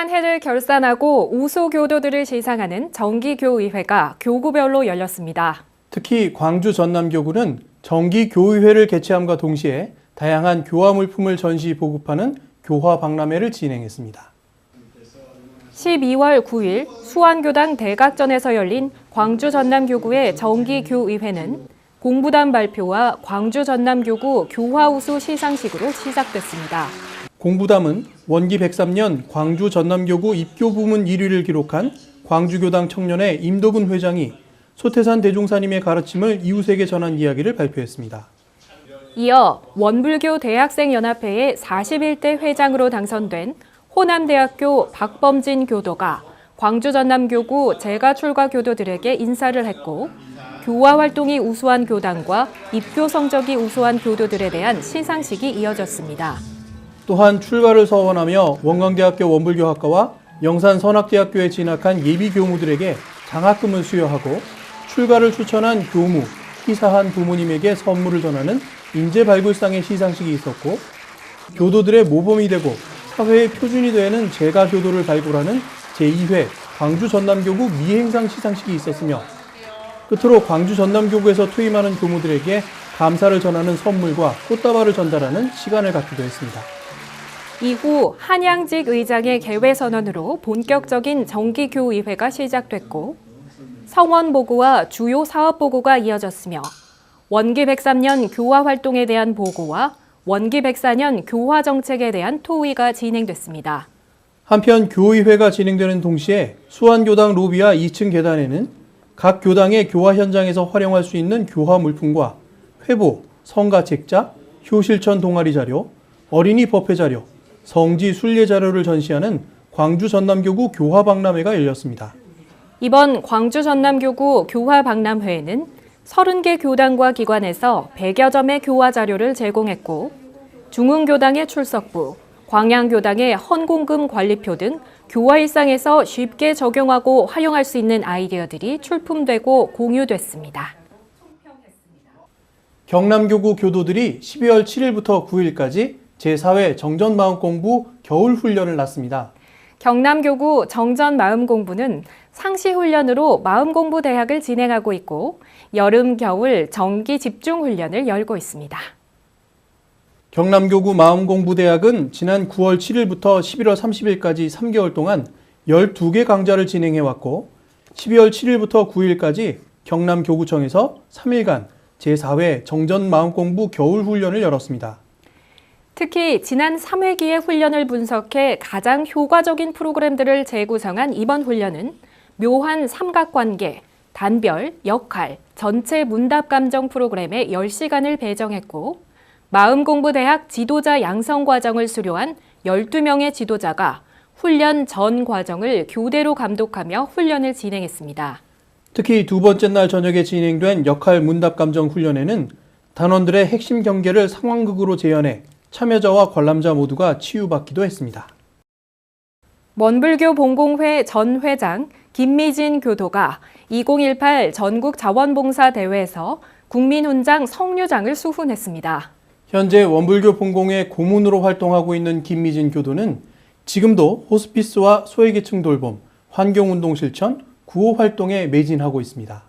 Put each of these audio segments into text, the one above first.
한 해를 결산하고 우수 교도들을 시상하는 정기교의회가 교구별로 열렸습니다. 특히 광주 전남교구는 정기교의회를 개최함과 동시에 다양한 교화 물품을 전시 보급하는 교화 박람회를 진행했습니다. 12월 9일 수안교당 대각전에서 열린 광주 전남교구의 정기교의회는 공부담 발표와 광주 전남교구 교화우수 시상식으로 시작됐습니다. 공부담은 원기 103년 광주 전남교구 입교부문 1위를 기록한 광주교당 청년의 임도근 회장이 소태산 대종사님의 가르침을 이웃에게 전한 이야기를 발표했습니다. 이어 원불교 대학생연합회의 41대 회장으로 당선된 호남대학교 박범진 교도가 광주 전남교구 재가 출가 교도들에게 인사를 했고, 교화 활동이 우수한 교당과 입교 성적이 우수한 교도들에 대한 시상식이 이어졌습니다. 또한 출가를 서원하며 원광대학교 원불교학과와 영산선악대학교에 진학한 예비 교무들에게 장학금을 수여하고 출가를 추천한 교무, 희사한 부모님에게 선물을 전하는 인재발굴상의 시상식이 있었고, 교도들의 모범이 되고 사회의 표준이 되는 재가교도를 발굴하는 제2회 광주 전남교구 미행상 시상식이 있었으며, 끝으로 광주 전남교구에서 퇴임하는 교무들에게 감사를 전하는 선물과 꽃다발을 전달하는 시간을 갖기도 했습니다. 이후 한양직 의장의 개회선언으로 본격적인 정기교의회가 시작됐고, 성원보고와 주요 사업보고가 이어졌으며, 원기 103년 교화 활동에 대한 보고와 원기 104년 교화 정책에 대한 토의가 진행됐습니다. 한편 교의회가 진행되는 동시에 수안교당 로비와 2층 계단에는 각 교당의 교화 현장에서 활용할 수 있는 교화 물품과 회보, 성가 책자, 효실천 동아리 자료, 어린이 법회 자료, 성지 순례 자료를 전시하는 광주 전남교구 교화 박람회가 열렸습니다. 이번 광주 전남교구 교화 박람회에는 30개 교당과 기관에서 100여 점의 교화 자료를 제공했고, 중흥교당의 출석부, 광양교당의 헌공금 관리표 등 교화 일상에서 쉽게 적용하고 활용할 수 있는 아이디어들이 출품되고 공유됐습니다. 경남교구 교도들이 12월 7일부터 9일까지 제4회 정전마음공부 겨울훈련을 났습니다. 경남교구 정전마음공부는 상시훈련으로 마음공부대학을 진행하고 있고, 여름, 겨울 정기 집중훈련을 열고 있습니다. 경남교구 마음공부대학은 지난 9월 7일부터 11월 30일까지 3개월 동안 12개 강좌를 진행해왔고, 12월 7일부터 9일까지 경남교구청에서 3일간 제4회 정전마음공부 겨울훈련을 열었습니다. 특히 지난 3회기의 훈련을 분석해 가장 효과적인 프로그램들을 재구성한 이번 훈련은 묘한 삼각관계, 단별, 역할, 전체 문답 감정 프로그램에 10시간을 배정했고, 마음공부대학 지도자 양성 과정을 수료한 12명의 지도자가 훈련 전 과정을 교대로 감독하며 훈련을 진행했습니다. 특히 두 번째 날 저녁에 진행된 역할 문답 감정 훈련에는 단원들의 핵심 경계를 상황극으로 재현해 참여자와 관람자 모두가 치유받기도 했습니다. 원불교 봉공회 전 회장 김미진 교도가 2018 전국 자원봉사대회에서 국민훈장 성류장을 수훈했습니다. 현재 원불교 봉공회 고문으로 활동하고 있는 김미진 교도는 지금도 호스피스와 소외계층 돌봄, 환경운동 실천, 구호 활동에 매진하고 있습니다.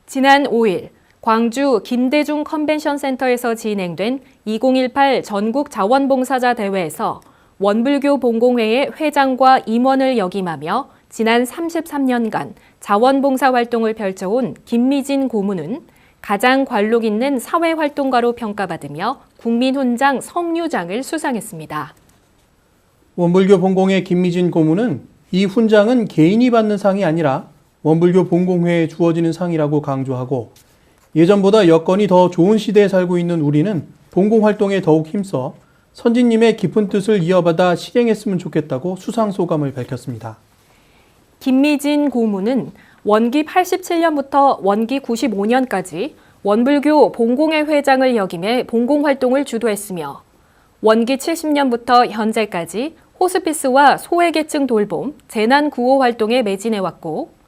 지난 5일 광주 김대중 컨벤션 센터에서 진행된 2018 전국 자원봉사자 대회에서 원불교 봉공회의 회장과 임원을 역임하며 지난 33년간 자원봉사 활동을 펼쳐온 김미진 고문은 가장 관록 있는 사회활동가로 평가받으며 국민훈장 성류장을 수상했습니다. 원불교 봉공회 김미진 고문은 이 훈장은 개인이 받는 상이 아니라 원불교 봉공회에 주어지는 상이라고 강조하고, 예전보다 여건이 더 좋은 시대에 살고 있는 우리는 봉공활동에 더욱 힘써 선진님의 깊은 뜻을 이어받아 실행했으면 좋겠다고 수상소감을 밝혔습니다. 김미진 고문은 원기 87년부터 원기 95년까지 원불교 봉공회 회장을 역임해 봉공활동을 주도했으며, 원기 70년부터 현재까지 호스피스와 소외계층 돌봄, 재난구호 활동에 매진해왔고,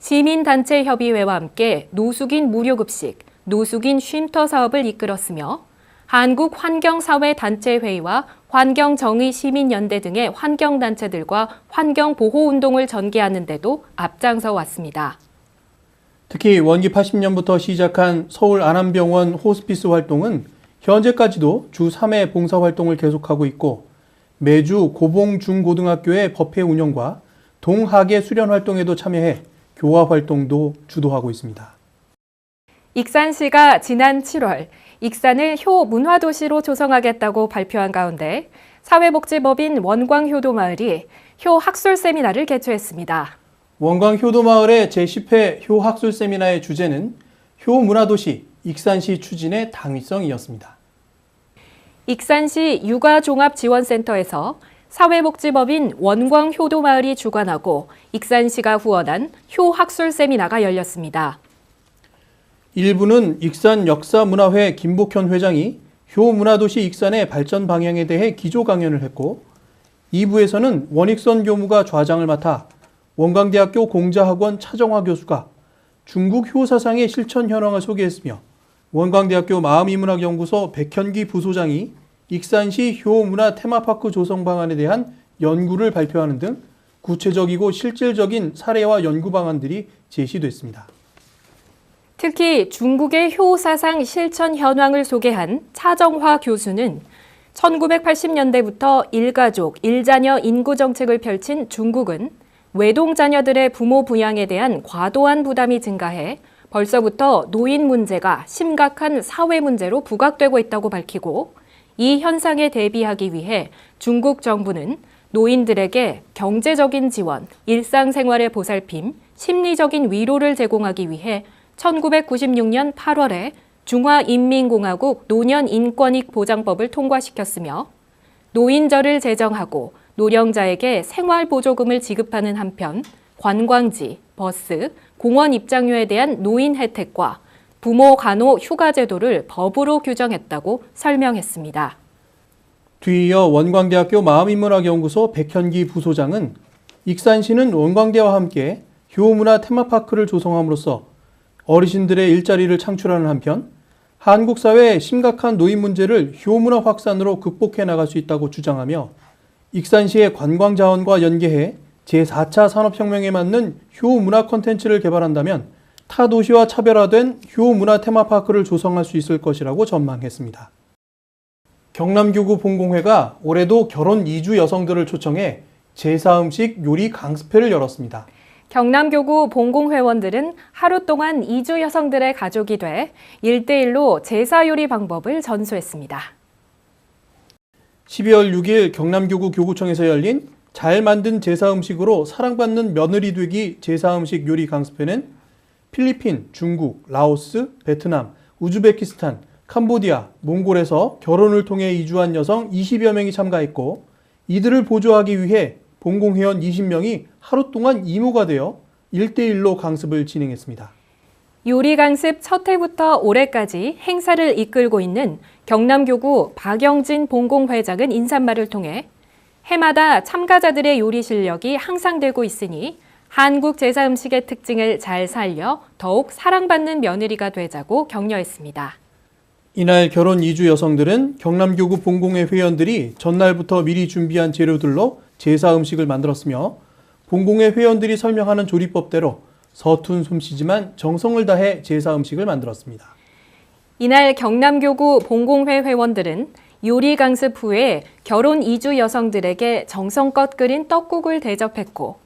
시민단체협의회와 함께 노숙인 무료급식, 노숙인 쉼터 사업을 이끌었으며, 한국환경사회단체회의와 환경정의시민연대 등의 환경단체들과 환경보호운동을 전개하는 데도 앞장서 왔습니다. 특히 원기 80년부터 시작한 서울 안암병원 호스피스 활동은 현재까지도 주 3회 봉사활동을 계속하고 있고 매주 고봉 중고등학교의 법회 운영과 동학예 수련 활동에도 참여해 교화 활동도 주도하고 있습니다. 익산시가 지난 7월 익산을 효 문화도시로 조성하겠다고 발표한 가운데 사회복지법인 원광효도마을이 효 학술 세미나를 개최했습니다. 원광효도마을의 제10회 효 학술 세미나의 주제는 효 문화도시 익산시 추진의 당위성이었습니다. 익산시 육아종합지원센터에서 사회복지법인 원광효도마을이 주관하고 익산시가 후원한 효 학술 세미나가 열렸습니다. 1부는 익산 역사문화회 김복현 회장이 효 문화도시 익산의 발전 방향에 대해 기조 강연을 했고 2부에서는 원익선 교무가 좌장을 맡아 원광대학교 공자학원 차정화 교수가 중국 효 사상의 실천 현황을 소개했으며 원광대학교 마음인문학연구소 백현기 부소장이 익산시 효문화 테마파크 조성 방안에 대한 연구를 발표하는 등 구체적이고 실질적인 사례와 연구 방안들이 제시됐습니다. 특히 중국의 효 사상 실천 현황을 소개한 차정화 교수는 1980년대부터 일가족, 일자녀 인구 정책을 펼친 중국은 외동 자녀들의 부모 부양에 대한 과도한 부담이 증가해 벌써부터 노인 문제가 심각한 사회 문제로 부각되고 있다고 밝히고 이 현상에 대비하기 위해 중국 정부는 노인들에게 경제적인 지원, 일상생활의 보살핌, 심리적인 위로를 제공하기 위해 1996년 8월에 중화인민공화국 노년인권익 보장법을 통과시켰으며 노인절을 제정하고 노령자에게 생활보조금을 지급하는 한편 관광지, 버스, 공원 입장료에 대한 노인 혜택과 부모 간호 휴가 제도를 법으로 규정했다고 설명했습니다. 뒤이어 원광대학교 마음인문학연구소 백현기 부소장은 익산시는 원광대와 함께 효문화 테마파크를 조성함으로써 어르신들의 일자리를 창출하는 한편 한국 사회의 심각한 노인 문제를 효문화 확산으로 극복해 나갈 수 있다고 주장하며 익산시의 관광 자원과 연계해 제4차 산업혁명에 맞는 효문화 콘텐츠를 개발한다면 타 도시와 차별화된 효문화 테마파크를 조성할 수 있을 것이라고 전망했습니다. 경남교구 본공회가 올해도 결혼 이주 여성들을 초청해 제사음식 요리 강습회를 열었습니다. 경남교구 본공회원들은 하루 동안 이주 여성들의 가족이 돼 1대1로 제사 요리 방법을 전수했습니다. 12월 6일 경남교구 교구청에서 열린 잘 만든 제사 음식으로 사랑받는 며느리 되기 제사 음식 요리 강습회는 필리핀, 중국, 라오스, 베트남, 우즈베키스탄, 캄보디아, 몽골에서 결혼을 통해 이주한 여성 20여 명이 참가했고 이들을 보조하기 위해 본공회원 20명이 하루 동안 이모가 되어 1대1로 강습을 진행했습니다. 요리 강습 첫 해부터 올해까지 행사를 이끌고 있는 경남교구 박영진 본공회장은 인사말을 통해 해마다 참가자들의 요리 실력이 향상되고 있으니 한국 제사 음식의 특징을 잘 살려 더욱 사랑받는 며느리가 되자고 격려했습니다. 이날 결혼 이주 여성들은 경남교구 본공회 회원들이 전날부터 미리 준비한 재료들로 제사 음식을 만들었으며 본공회 회원들이 설명하는 조리법대로 서툰 솜씨지만 정성을 다해 제사 음식을 만들었습니다. 이날 경남교구 본공회 회원들은 요리 강습 후에 결혼 이주 여성들에게 정성껏 끓인 떡국을 대접했고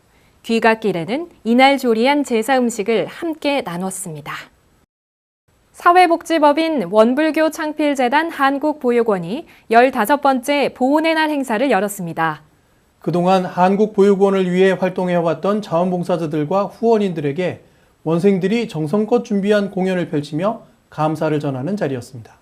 귀갓길에는 이날 조리한 제사 음식을 함께 나눴습니다. 사회복지법인 원불교 창필재단 한국보육원이 15번째 보훈의 날 행사를 열었습니다. 그동안 한국보육원을 위해 활동해왔던 자원봉사자들과 후원인들에게 원생들이 정성껏 준비한 공연을 펼치며 감사를 전하는 자리였습니다.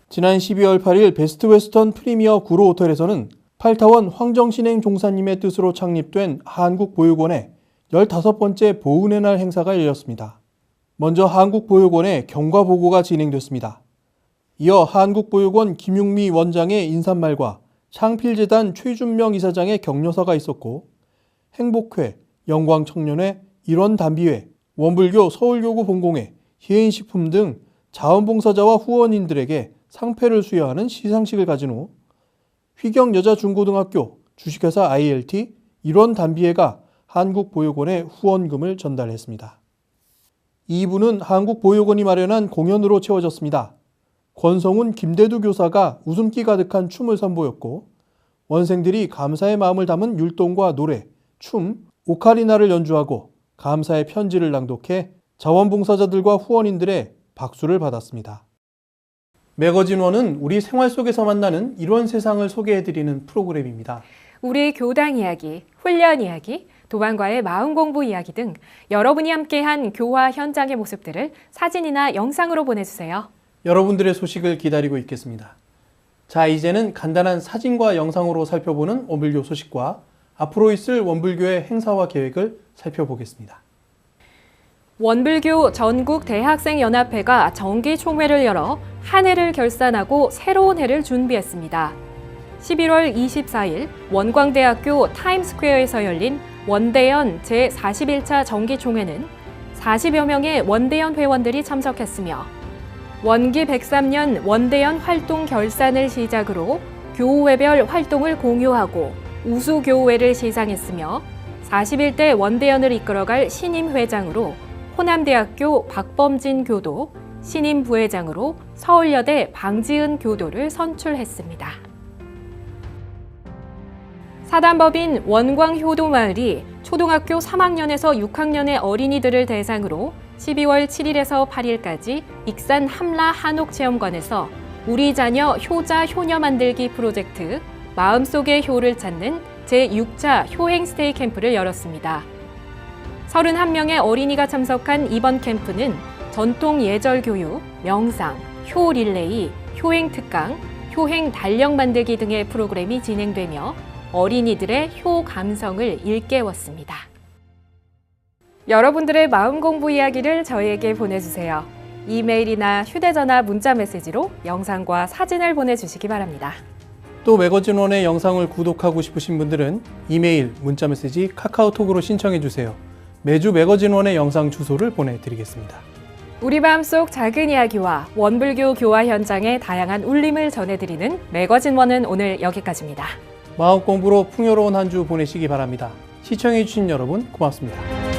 지난 12월 8일 베스트 웨스턴 프리미어 구로 호텔에서는 팔타원 황정신행 종사님의 뜻으로 창립된 한국보육원의 15번째 보훈의 날 행사가 열렸습니다. 먼저 한국보육원의 경과보고가 진행됐습니다. 이어 한국보육원 김용미 원장의 인사말과 창필재단 최준명 이사장의 격려사가 있었고 행복회, 영광청년회, 일원단비회, 원불교 서울교구 본공회, 희인식품 등 자원봉사자와 후원인들에게 상패를 수여하는 시상식을 가진 후 휘경여자중고등학교 주식회사 ILT 일원 단비회가 한국보육원에 후원금을 전달했습니다. 2부는 한국보육원이 마련한 공연으로 채워졌습니다. 권성훈, 김대두 교사가 웃음기 가득한 춤을 선보였고 원생들이 감사의 마음을 담은 율동과 노래, 춤, 오카리나를 연주하고 감사의 편지를 낭독해 자원봉사자들과 후원인들의 박수를 받았습니다. 매거진원은 우리 생활 속에서 만나는 이런 세상을 소개해드리는 프로그램입니다. 우리 교당 이야기, 훈련 이야기, 도반과의 마음 공부 이야기 등 여러분이 함께한 교화 현장의 모습들을 사진이나 영상으로 보내주세요. 여러분들의 소식을 기다리고 있겠습니다. 자, 이제는 간단한 사진과 영상으로 살펴보는 원불교 소식과 앞으로 있을 원불교의 행사와 계획을 살펴보겠습니다. 원불교 전국대학생연합회가 정기총회를 열어 한 해를 결산하고 새로운 해를 준비했습니다. 11월 24일 원광대학교 타임스퀘어에서 열린 원대연 제41차 정기총회는 40여 명의 원대연 회원들이 참석했으며 원기 103년 원대연 활동 결산을 시작으로 교우회별 활동을 공유하고 우수교우회를 시상했으며 41대 원대연을 이끌어갈 신임 회장으로 호남대학교 박범진 교도, 신임 부회장으로 서울여대 방지은 교도를 선출했습니다. 사단법인 원광효도마을이 초등학교 3학년에서 6학년의 어린이들을 대상으로 12월 7일에서 8일까지 익산 함라 한옥체험관에서 우리 자녀 효자 효녀 만들기 프로젝트 마음속의 효를 찾는 제6차 효행 스테이 캠프를 열었습니다. 31명의 어린이가 참석한 이번 캠프는 전통 예절 교육, 명상, 효 릴레이, 효행 특강, 효행 달력 만들기 등의 프로그램이 진행되며 어린이들의 효 감성을 일깨웠습니다. 여러분들의 마음 공부 이야기를 저희에게 보내주세요. 이메일이나 휴대전화 문자 메시지로 영상과 사진을 보내주시기 바랍니다. 또 매거진원의 영상을 구독하고 싶으신 분들은 이메일, 문자 메시지, 카카오톡으로 신청해 주세요. 매주 매거진원의 영상 주소를 보내드리겠습니다. 우리 마음속 작은 이야기와 원불교 교화 현장의 다양한 울림을 전해드리는 매거진원은 오늘 여기까지입니다. 마음 공부로 풍요로운 한 주 보내시기 바랍니다. 시청해 주신 여러분 고맙습니다.